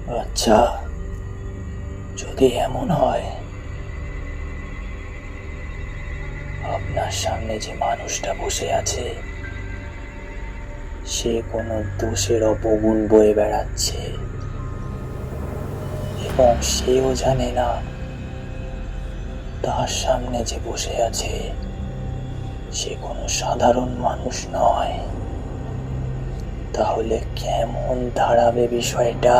আচ্ছা, যদি এমন হয় আপনার সামনে যে মানুষটা বসে আছে সে কোনো দোষের অপগুণ বয়ে বেড়াচ্ছে এবং সেও জানে না তার সামনে যে বসে আছে সে কোনো সাধারণ মানুষ নয়, তাহলে কেমন দাঁড়াবে বিষয়টা?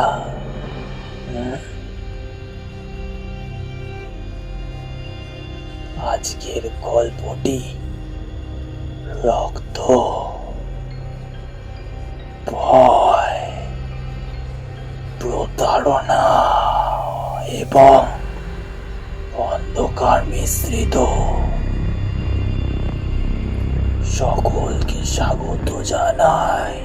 আজকের গল্পটি রক্ত, ভয়, প্রতারণা এবং অন্ধকার মিশ্রিত। সকলকে স্বাগত জানাই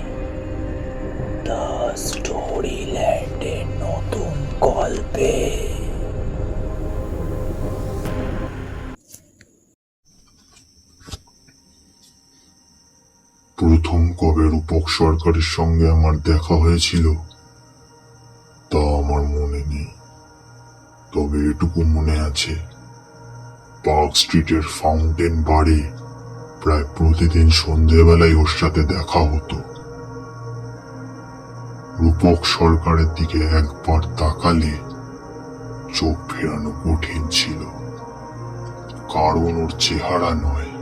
দ্য স্টোরি ল্যান্ডের নতুন গল্পে। প্রথম কবে রূপক সরকারের সঙ্গে আমার দেখা হয়েছিল তা আমার মনে নেই, তবে এটুকু মনে আছে পার্ক স্ট্রিটের ফাউন্টেন বারে প্রায় প্রতিদিন সন্ধেবেলায় ওর সাথে দেখা হতো। রূপক সরকারের দিকে একবার তাকালে চোখ ফেরানো কঠিন ছিল, কারণ ওর চেহারা নয়,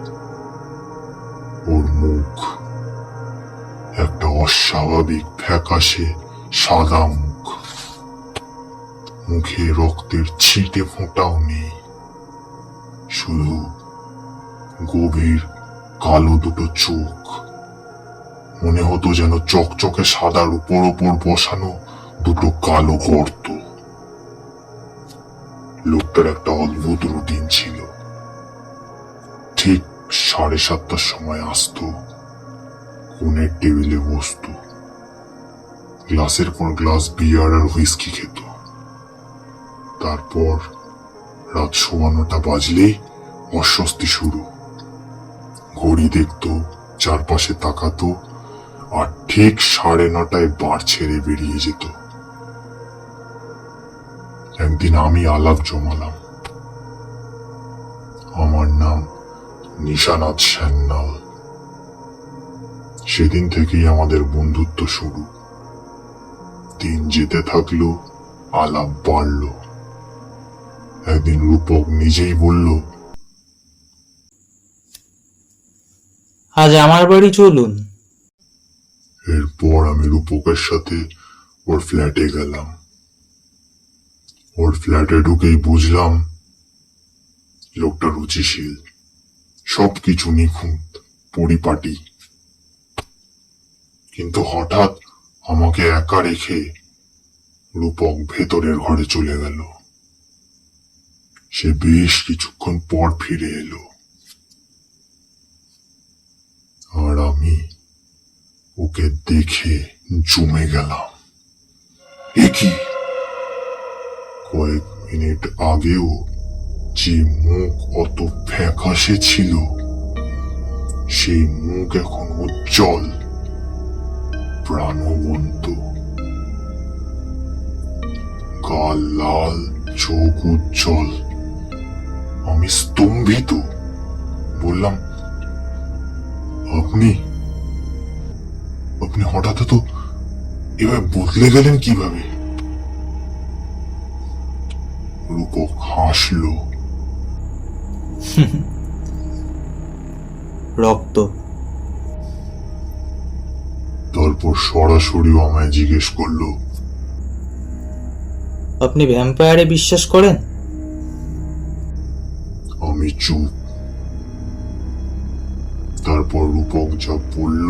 ওর মুখ। একটা অস্বাভাবিক ফ্যাকাশে সাদা মুখ, মুখে রক্তের ছিটে ফোঁটাও নেই, শুধু গভীর কালো দুটো চোখ। মনে হতো যেন চকচকে সাদার উপর ওপর বসানো দুটো কালো গর্ত। লোকটার একটা অদ্ভুত রুটিন ছিল। ঠিক 7:30টার সময় আসতো, কোণের টেবিলে বসতো, গ্লাসের পর গ্লাস বিয়ার আর হুইস্কি খেত। তারপর রাত 9:15 বাজলেই অস্বস্তি শুরু। ঘড়ি দেখতো, চারপাশে তাকাতো, আর ঠিক 9:30টায় বার ছেড়ে বেরিয়ে যেত। একদিন আমি আলাপ জমালাম। আমার নাম নিশানাথ সান্যাল। সেদিন থেকেই আমাদের বন্ধুত্ব শুরু। দিন যেতে থাকলো, আলাপ বাড়ল। একদিন রূপক নিজেই বলল, আজ আমার বাড়ি চলুন। এরপর আমি রূপকের সাথে ওর ফ্ল্যাটে গেলাম। ওর ফ্ল্যাটে ঢুকেই বুঝলাম লোকটা রুচিশীল, সবকিছু নিখুঁত, পরিপাটি। কিন্তু হঠাৎ আমাকে একা রেখে রূপক ভেতরের ঘরে চলে গেল। সে বেশ কিছুক্ষণ পর ফিরে এলো, আর আমি ওকে দেখে জমে গেলাম। এ কি, কয়েক মিনিট আগেও যে মুখ অত ফ্যাকাশে ছিল সেই মুখ এখন উজ্জ্বল, প্রাণবন্ত, গাল লাল, চোখ উজ্জ্বল। আমি স্তম্ভিত। বললাম, আপনি আপনি হঠাৎ তো এভাবে বদলে গেলেন কিভাবে? রূপক হাসলো। রক্ত। তারপর সরাসরি আমায় জিজ্ঞেস করলো, আপনি ভ্যাম্পায়ারে বিশ্বাস করেন? আমি চুপ। তারপর রূপক যা বলল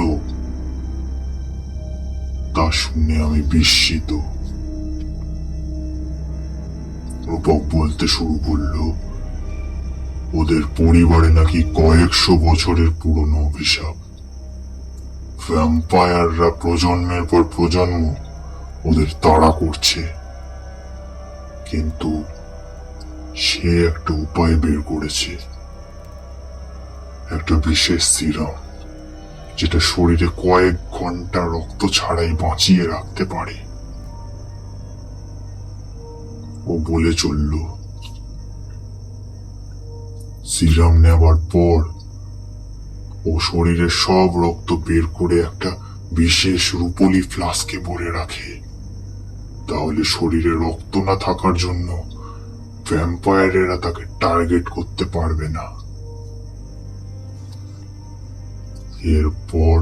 তা শুনে আমি বিস্মিত। রূপক বলতে শুরু করলো, ওদের পরিবারে নাকি কয়েকশো বছরের পুরনো অভিশাপ। ভ্যাম্পায়াররা প্রজন্মের পর প্রজন্ম ওদের তাড়া করছে, কিন্তু সে একটা উপায় বের করেছে, একটা বিশেষ সিরাম যেটা শরীরে কয়েক ঘন্টা রক্ত ছাড়াই বাঁচিয়ে রাখতে পারে। ও বলে চলল। সিরাম নেবার পর ও শরীরের সব রক্ত বের করে একটা বিশেষ রূপোলি ফ্লাস্কে ভরে রাখে, তাহলে শরীরে রক্ত না থাকার জন্য ভ্যাম্পায়ারেরা তাকে টার্গেট করতে পারবে না। এরপর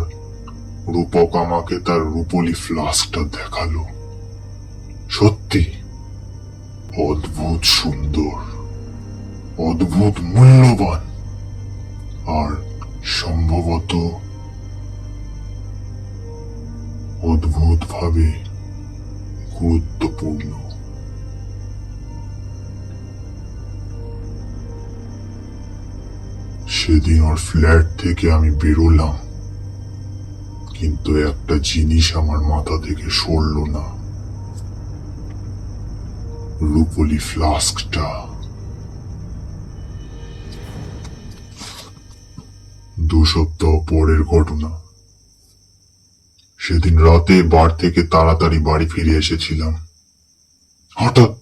রূপক আমাকে তার রূপোলি ফ্লাস্কটা দেখালো। সত্যি অদ্ভুত সুন্দর, অদ্ভুত মূল্যবান, আর সম্ভবত অদ্ভুতভাবে গুরুত্বপূর্ণ। সেদিন ওর ফ্ল্যাট থেকে আমি বেরোলাম, কিন্তু একটা জিনিস আমার মাথা থেকে সরল না, রূপোলি ফ্লাস্কটা। 2 সপ্তাহ পরের ঘটনা। সেদিন রাতে বার থেকে তাড়াতাড়ি বাড়ি ফিরে এসেছিলাম। হঠাৎ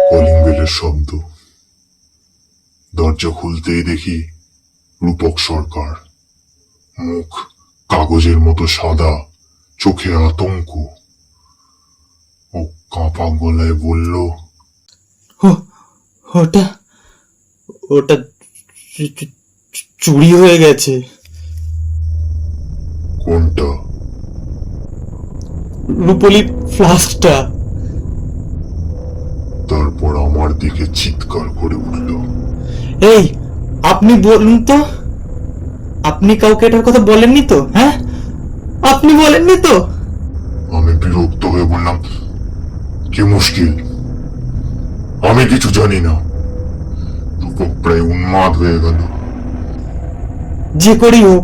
কলিং বেলের শব্দ। দরজা খুলতেই দেখি রূপক সরকার, মুখ কাগজের মতো সাদা, চোখে আতঙ্ক। ও কাঁপা গলায় বলল, ওটা ওটা চুরি হয়ে গেছে। কোনটা? রূপোলি ফ্লাস্কটা। তারপর আমার দিকে চিৎকার করে উঠল, এই, আপনি বলুন তো, আপনি কাউকে এটার কথা বলেননি তো? হ্যাঁ, আপনি বলেননি তো? আমি বিরক্ত হয়ে বললাম, কি মুশকিল, আমি কিছু জানি না। রূপক প্রায় উন্মাদ হয়ে গেল। যে করেই হোক,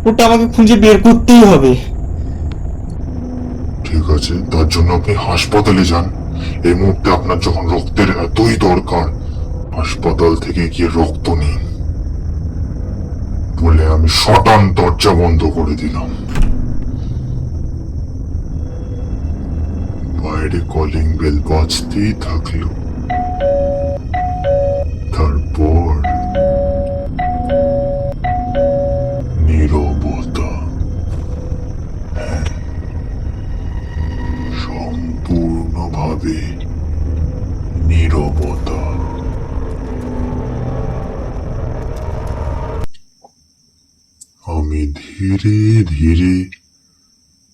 ওটা আমাকে খুঁজে বের করতেই হবে। ঠিক আছে, তার জন্য আপনি হাসপাতালে যান। এই মুহূর্তে আপনার যখন রক্তের এতই দরকার, হাসপাতাল থেকে গিয়ে রক্ত নিন। বলে আমি শটান দরজা বন্ধ করে দিলাম। বাইরে কলিং বেল বাজতেই থাকলো। তারপর নীরবতা, সম্পূর্ণভাবে নীরবতা। আমি ধীরে ধীরে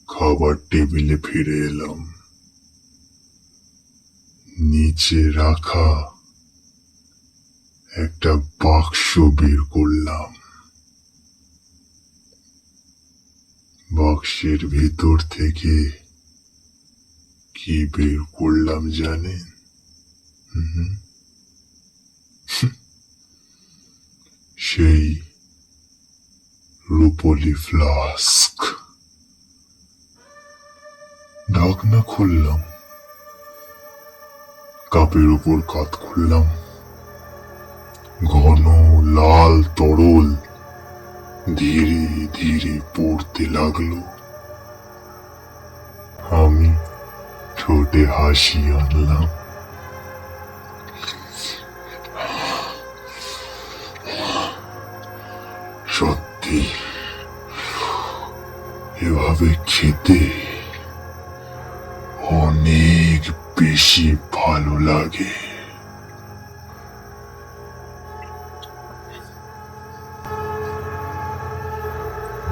খাবার টেবিলে ফিরে এলাম। নিচে রাখা একটা বাক্স বের করলাম। বাক্সের ভেতর থেকে কি বের করলাম জানেন? সেই রূপোলি ফ্লাস্ক। ঢাকনা খুললাম, কাপের উপর কাত খুললাম। ঘন লাল তরল ধীরে ধীরে পড়তে লাগলো। আমি ঠোঁটে হাসি আনলাম। সত্যি এভাবে খেতে অনেক বেশি ভালো লাগে।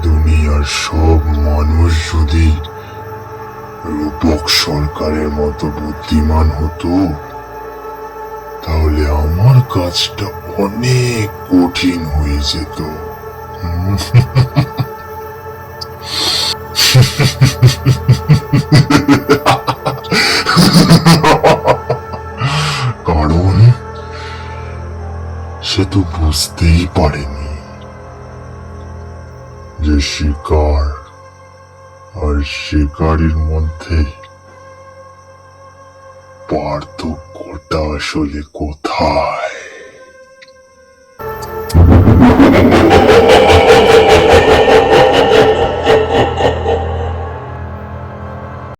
দুনিয়ার সব মানুষ যদি রূপক সরকারের মতো বুদ্ধিমান হতো, তাহলে আমার কাজটা অনেক কঠিন হয়ে যেত। কারণ সে তো বুঝতেই পারেনি যে শিকার আর শিকারীর মধ্যে পার্থক্যটা আসলে কোথায়।